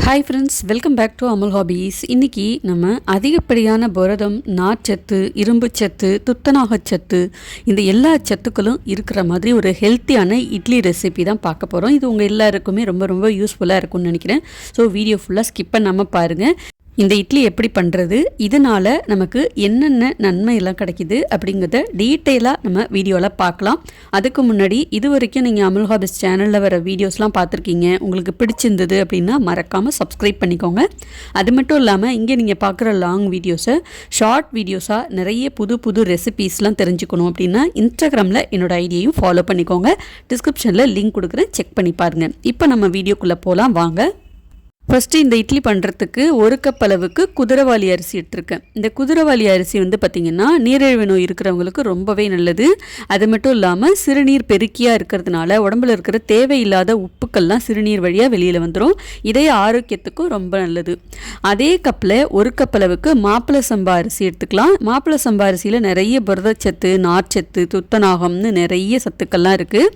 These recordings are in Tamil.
Hi friends, welcome back to Amul hobbies. இன்றைக்கி நம்ம அதிகப்படியான புரதம், நார்ச்சத்து, இரும்புச்சத்து, துத்தநாகச்சத்து இந்த எல்லா சத்துக்களும் இருக்கிற மாதிரி ஒரு ஹெல்த்தியான இட்லி ரெசிபி தான் பார்க்க போகிறோம். இது உங்கள் எல்லாருக்குமே ரொம்ப ரொம்ப யூஸ்ஃபுல்லாக இருக்கும்னு நினைக்கிறேன். ஸோ வீடியோ ஃபுல்லாக ஸ்கிப் பண்ணாமல் பாருங்கள். இந்த இட்லி எப்படி பண்ணுறது, இதனால் நமக்கு என்னென்ன நன்மை எல்லாம் கிடைக்கிது அப்படிங்கிறத டீட்டெயிலாக நம்ம வீடியோவில் பார்க்கலாம். அதுக்கு முன்னாடி இது வரைக்கும் நீங்கள் அமுல் ஹாபீஸ் சேனலில் வர வீடியோஸ்லாம் பார்த்துருக்கீங்க, உங்களுக்கு பிடிச்சிருந்தது அப்படின்னா மறக்காமல் சப்ஸ்கிரைப் பண்ணிக்கோங்க. அது மட்டும் இல்லாமல் இங்கே நீங்கள் பார்க்குற லாங் வீடியோஸை ஷார்ட் வீடியோஸாக நிறைய புது புது ரெசிபீஸ்லாம் தெரிஞ்சுக்கணும் அப்படின்னா இன்ஸ்டாகிராமில் என்னோடய ஐடியையும் ஃபாலோ பண்ணிக்கோங்க. டிஸ்கிரிப்ஷனில் லிங்க் கொடுக்குறேன், செக் பண்ணி பாருங்கள். இப்போ நம்ம வீடியோக்குள்ளே போகலாம் வாங்க. ஃபஸ்ட்டு இந்த இட்லி பண்ணுறதுக்கு 1 கப் அளவுக்கு குதிரைவாலி அரிசி எடுத்திருக்கேன். இந்த குதிரைவாலி அரிசி பார்த்திங்கன்னா நீரிழிவு நோய் இருக்கிறவங்களுக்கு ரொம்பவே நல்லது. அது மட்டும் இல்லாமல் சிறுநீர் பெருக்கியாக இருக்கிறதுனால உடம்புல இருக்கிற தேவையில்லாத உப்புக்கள்லாம் சிறுநீர் வழியாக வெளியில் வந்துடும். இதய ஆரோக்கியத்துக்கும் ரொம்ப நல்லது. அதே கப்பில் 1 கப் அளவுக்கு மாப்பிளை சம்பா அரிசி எடுத்துக்கலாம். மாப்பிளை சம்பா அரிசியில் நிறைய புரதச்சத்து, நார்ச்சத்து, துத்தநாகம்னு நிறைய சத்துக்கள்லாம் இருக்குது.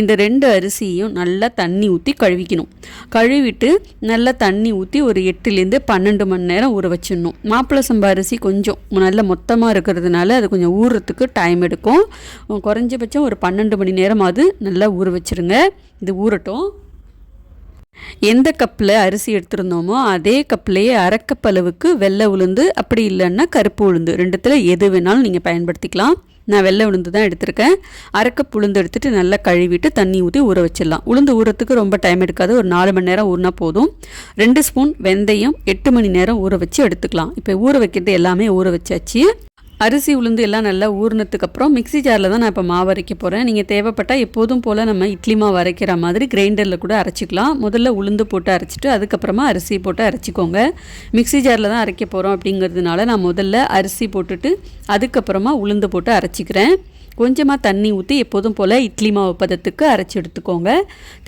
இந்த 2 அரிசியும் நல்லா தண்ணி ஊற்றி கழுவிக்கணும். கழுவிட்டு நல்லா தண்ணி ஊற்றி ஒரு 8லேருந்து 12 மணி நேரம் ஊற வச்சிடணும். மாப்பிளை சம்பா அரிசி கொஞ்சம் நல்ல மொத்தமாக இருக்கிறதுனால அது கொஞ்சம் ஊறுறதுக்கு டைம் எடுக்கும். குறைஞ்சபட்சம் ஒரு 12 மணி நேரமாவது நல்லா ஊற வச்சுருங்க. இது ஊறட்டும். எந்த கப்பில் அரிசி எடுத்துருந்தோமோ அதே கப்லேயே 1/2 கப் அளவுக்கு வெள்ளை உளுந்து, அப்படி இல்லைன்னா கருப்பு உளுந்து, ரெண்டுத்தில் எது வேணாலும் நீங்கள் பயன்படுத்திக்கலாம். நான் வெள்ளை உளுந்து தான் எடுத்திருக்கேன். 1/2 கப் உளுந்து எடுத்துகிட்டு நல்லா கழுவிட்டு தண்ணி ஊற்றி ஊற வச்சிடலாம். உளுந்து ஊறத்துக்கு ரொம்ப டைம் எடுக்காது, ஒரு 4 மணி நேரம் ஊறினா போதும். 2 ஸ்பூன் வெந்தயம் 8 மணி நேரம் ஊற வச்சு எடுத்துக்கலாம். இப்போ ஊற வைக்கிறது எல்லாமே ஊற வச்சாச்சு. அரிசி உளுந்து எல்லாம் நல்லா ஊறினதுக்கப்புறம் மிக்ஸி ஜாரில் தான் நான் இப்போ மாவு அரைக்க போகிறேன். நீங்கள் தேவைப்பட்டால் எப்போதும் போல் நம்ம இட்லி மாவு அரைக்கிற மாதிரி கிரைண்டரில் கூட அரைச்சிக்கலாம். முதல்ல உளுந்து போட்டு அரைச்சிட்டு அதுக்கப்புறமா அரிசி போட்டு அரைச்சிக்கோங்க. மிக்ஸி ஜாரில் தான் அரைக்க போகிறோம் அப்படிங்கிறதுனால நான் முதல்ல அரிசி போட்டுட்டு அதுக்கப்புறமா உளுந்து போட்டு அரைச்சிக்கிறேன். கொஞ்சமாக தண்ணி ஊற்றி எப்போதும் போல் இட்லி மாவு பதத்துக்கு அரைச்சி எடுத்துக்கோங்க.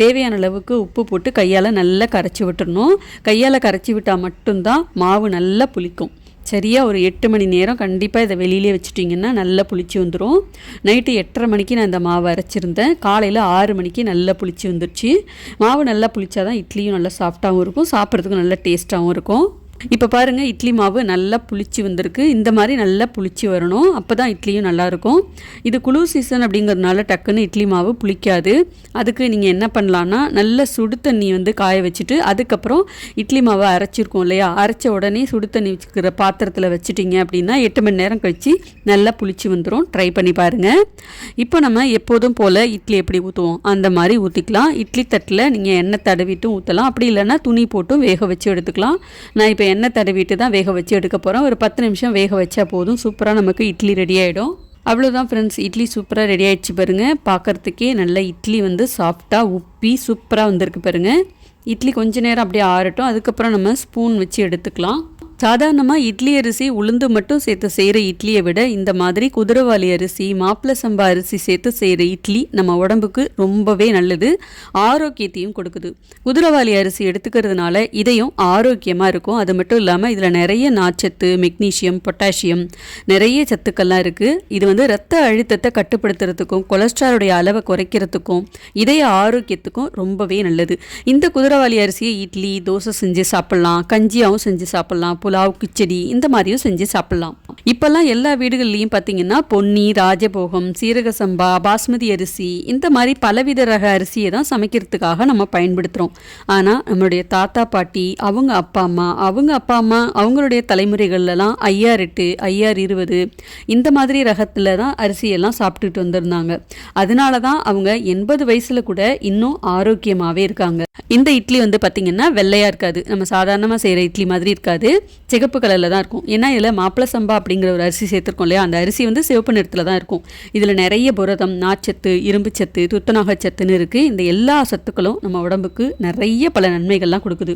தேவையான அளவுக்கு உப்பு போட்டு கையால் நல்லா கரைச்சி விட்டுறணும். கையால் கரைச்சி விட்டால் மட்டும்தான் மாவு நல்லா புளிக்கும். சரியாக ஒரு 8 மணி நேரம் கண்டிப்பாக இதை வெளியிலே வச்சுட்டிங்கன்னா நல்லா புளிச்சு வந்துடும். நைட்டு 8:30 மணிக்கு நான் இந்த மாவு அரைச்சிருந்தேன். காலையில் 6 மணிக்கு நல்லா புளிச்சு வந்துடுச்சு. மாவு நல்லா புளிச்சாதான் இட்லியும் நல்லா சாஃப்டாகவும் இருக்கும், சாப்பிட்றதுக்கும் நல்லா டேஸ்ட்டாகவும் இருக்கும். இப்போ பாருங்கள், இட்லி மாவு நல்லா புளிச்சு வந்திருக்கு. இந்த மாதிரி நல்லா புளிச்சு வரணும், அப்போ தான் இட்லியும் நல்லாயிருக்கும். இது குளிர் சீசன் அப்படிங்கிறதுனால டக்குன்னு இட்லி மாவு புளிக்காது. அதுக்கு நீங்கள் என்ன பண்ணலான்னா, நல்ல சுடு தண்ணி காய வச்சுட்டு அதுக்கப்புறம் இட்லி மாவை அரைச்சிருக்கோம் இல்லையா, அரைச்ச உடனே சுடு தண்ணி வச்சுக்கிற பாத்திரத்தில் வச்சுட்டிங்க அப்படின்னா 8 மணி நேரம் கழித்து நல்லா புளிச்சு வந்துடும். ட்ரை பண்ணி பாருங்கள். இப்போ நம்ம எப்போதும் போல் இட்லி எப்படி ஊற்றுவோம் அந்த மாதிரி ஊற்றிக்கலாம். இட்லி தட்டில் நீங்கள் எண்ணெய் தடவிட்டும் ஊற்றலாம், அப்படி இல்லைன்னா துணி போட்டும் வேக வச்சு எடுத்துக்கலாம். நான் இப்போ எண்ணெய் தடவிட்டு தான் வேக வச்சு எடுக்க போகிறேன். ஒரு 10 நிமிஷம் வேக வச்சா போதும், சூப்பராக நமக்கு இட்லி ரெடி ஆகிடும். அவ்வளோதான் ஃப்ரெண்ட்ஸ், இட்லி சூப்பராக ரெடி ஆகிடுச்சு பாருங்கள். பார்க்குறதுக்கே நல்ல இட்லி சாஃப்டாக உப்பி சூப்பராக வந்திருக்கு பாருங்கள். இட்லி கொஞ்ச நேரம் அப்படியே ஆறட்டும், அதுக்கப்புறம் நம்ம ஸ்பூன் வச்சு எடுத்துக்கலாம். சாதாரணமாக இட்லி அரிசி உளுந்து மட்டும் சேர்த்து செய்கிற இட்லியை விட இந்த மாதிரி குதிரைவாலி அரிசி, மாப்பிளை சம்பா அரிசி சேர்த்து செய்கிற இட்லி நம்ம உடம்புக்கு ரொம்பவே நல்லது, ஆரோக்கியத்தையும் கொடுக்குது. குதிரைவாலி அரிசி எடுத்துக்கிறதுனால இதையும் ஆரோக்கியமாக இருக்கும். அது மட்டும் இல்லாமல் இதில் நிறைய நார்ச்சத்து, மெக்னீஷியம், பொட்டாசியம் நிறைய சத்துக்கள்லாம் இருக்குது. இது ரத்த அழுத்தத்தை கட்டுப்படுத்துறதுக்கும் கொலஸ்ட்ராலுடைய அளவை குறைக்கிறதுக்கும் இதய ஆரோக்கியத்துக்கும் ரொம்பவே நல்லது. இந்த குதிரைவாலி அரிசியை இட்லி, தோசை செஞ்சு சாப்பிட்லாம், கஞ்சியாகவும் செஞ்சு சாப்பிட்லாம், புலாவ், கிச்சடி இந்த மாதிரியும் செஞ்சு சாப்பிட்லாம். இப்போல்லாம் எல்லா வீடுகள்லையும் பார்த்தீங்கன்னா பொன்னி, ராஜபோகம், சீரக சம்பா, பாஸ்மதி அரிசி இந்த மாதிரி பலவித ரக அரிசியை தான் சமைக்கிறதுக்காக நம்ம பயன்படுத்துகிறோம். ஆனால் நம்மளுடைய தாத்தா பாட்டி, அவங்க அப்பா அம்மா அவங்களுடைய தலைமுறைகள்லாம் 5008, 5020 இந்த மாதிரி ரகத்தில் தான் அரிசியெல்லாம் சாப்பிட்டுட்டு வந்திருந்தாங்க. அதனால தான் அவங்க 80 வயசில் கூட இன்னும் ஆரோக்கியமாகவே இருக்காங்க. இந்த இட்லி பார்த்திங்கன்னா வெள்ளையாக இருக்காது, நம்ம சாதாரணமாக செய்கிற இட்லி மாதிரி இருக்காது, சிகப்பு கலரில் தான் இருக்கும். ஏன்னா இதில் மாப்பிளை சம்பா அப்படிங்கிற ஒரு அரிசி சேர்த்துருக்கோம் இல்லையா, அந்த அரிசி சிவப்பு நிறத்தில் தான் இருக்கும். இதில் நிறைய புரதம், நார்ச்சத்து, இரும்புச்சத்து, துத்தநாகச்சத்துன்னு இருக்குது. இந்த எல்லா சத்துக்களும் நம்ம உடம்புக்கு நிறைய பல நன்மைகள்லாம் கொடுக்குது.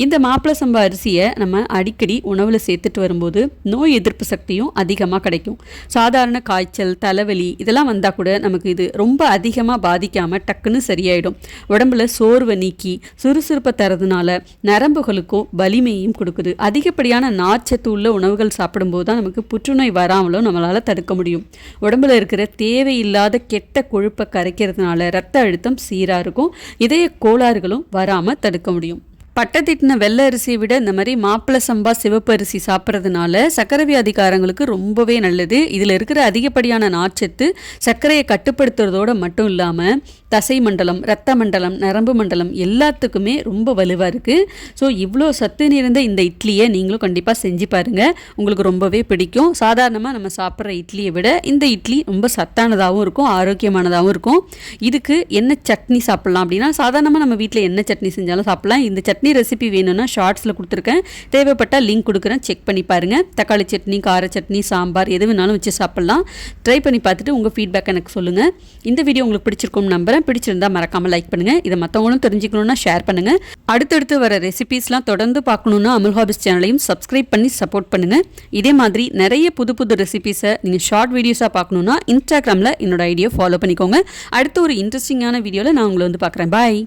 இந்த மாப்பிளை சம்பா அரிசியை நம்ம அடிக்கடி உணவில் சேர்த்துட்டு வரும்போது நோய் எதிர்ப்பு சக்தியும் அதிகமாக கிடைக்கும். சாதாரண காய்ச்சல், தலைவலி இதெல்லாம் வந்தால் கூட நமக்கு இது ரொம்ப அதிகமாக பாதிக்காமல் டக்குன்னு சரியாயிடும். உடம்புல சோர்வை நீக்கி சுறுசுறுப்பை தரதுனால நரம்புகளுக்கும் வலிமையும் கொடுக்குது. அதிகப்படியான நார்ச்சத்து உள்ள உணவுகள் சாப்பிடும்போது தான் நமக்கு புற்றுநோய் வராமலும் நம்மளால் தடுக்க முடியும். உடம்புல இருக்கிற தேவையில்லாத கெட்ட கொழுப்பை கரைக்கிறதுனால ரத்த அழுத்தம் சீராக இருக்கும், இதய கோளாறுகளும் வராமல் தடுக்க முடியும். பட்டை தீட்டின வெள்ளை அரிசியை விட இந்த மாதிரி மாப்பிள்ளை சம்பா சிவப்பு அரிசி சாப்பிட்றதுனால சர்க்கரை வியாதிக்காரங்களுக்கு ரொம்பவே நல்லது. இதில் இருக்கிற அதிகப்படியான நார்ச்சத்து சர்க்கரையை கட்டுப்படுத்துறதோடு மட்டும் இல்லாமல் தசை மண்டலம், இரத்த மண்டலம், நரம்பு மண்டலம் எல்லாத்துக்குமே ரொம்ப வலுவாக இருக்குது. ஸோ இவ்வளோ சத்து நிறைந்த இந்த இட்லியை நீங்களும் கண்டிப்பாக செஞ்சு பாருங்கள், உங்களுக்கு ரொம்பவே பிடிக்கும். சாதாரணமாக நம்ம சாப்பிட்ற இட்லியை விட இந்த இட்லி ரொம்ப சத்தானதாகவும் இருக்கும், ஆரோக்கியமானதாகவும் இருக்கும். இதுக்கு என்ன சட்னி சாப்பிட்லாம் அப்படின்னா, சாதாரணமாக நம்ம வீட்டில் என்ன சட்னி செஞ்சாலும் சாப்பிட்லாம். இந்த சட்னி ரெசிபி வேணும்னா ஷார்ட்ஸில் கொடுத்துருக்கேன், தேவைப்பட்டால் லிங்க் கொடுக்குறேன், செக் பண்ணி பாருங்கள். தக்காளி சட்னி, கார சட்னி, சாம்பார் எது வேணாலும் வச்சு சாப்பிட்லாம். ட்ரை பண்ணி பார்த்துட்டு உங்கள் ஃபீட்பேக் எனக்கு சொல்லுங்கள். இந்த வீடியோ உங்களுக்கு பிடிச்சிருக்கும் நம்புறேன். பிடிச்சிருந்தா மறக்காமல் லைக் பண்ணுங்கள். இதை மற்றவங்களும் தெரிஞ்சுக்கணுன்னா ஷேர் பண்ணுங்கள். அடுத்தடுத்து வர ரெசிபீஸ்லாம் தொடர்ந்து பார்க்கணுன்னா அமுல் ஹாபிஸ் சேனலையும் சப்ஸ்கிரைப் பண்ணி சப்போர்ட் பண்ணுங்கள். இதே மாதிரி நிறைய புது புது ரெசிபீஸை நீங்கள் ஷார்ட் வீடியோஸாக பார்க்கணுன்னா இன்ஸ்டாகிராமில் என்னோட ஐடியா ஃபாலோ பண்ணிக்கோங்க. அடுத்து ஒரு இன்ட்ரெஸ்டிங்கான வீடியோவில் நான் உங்களை வந்து பார்க்குறேன். பாய்.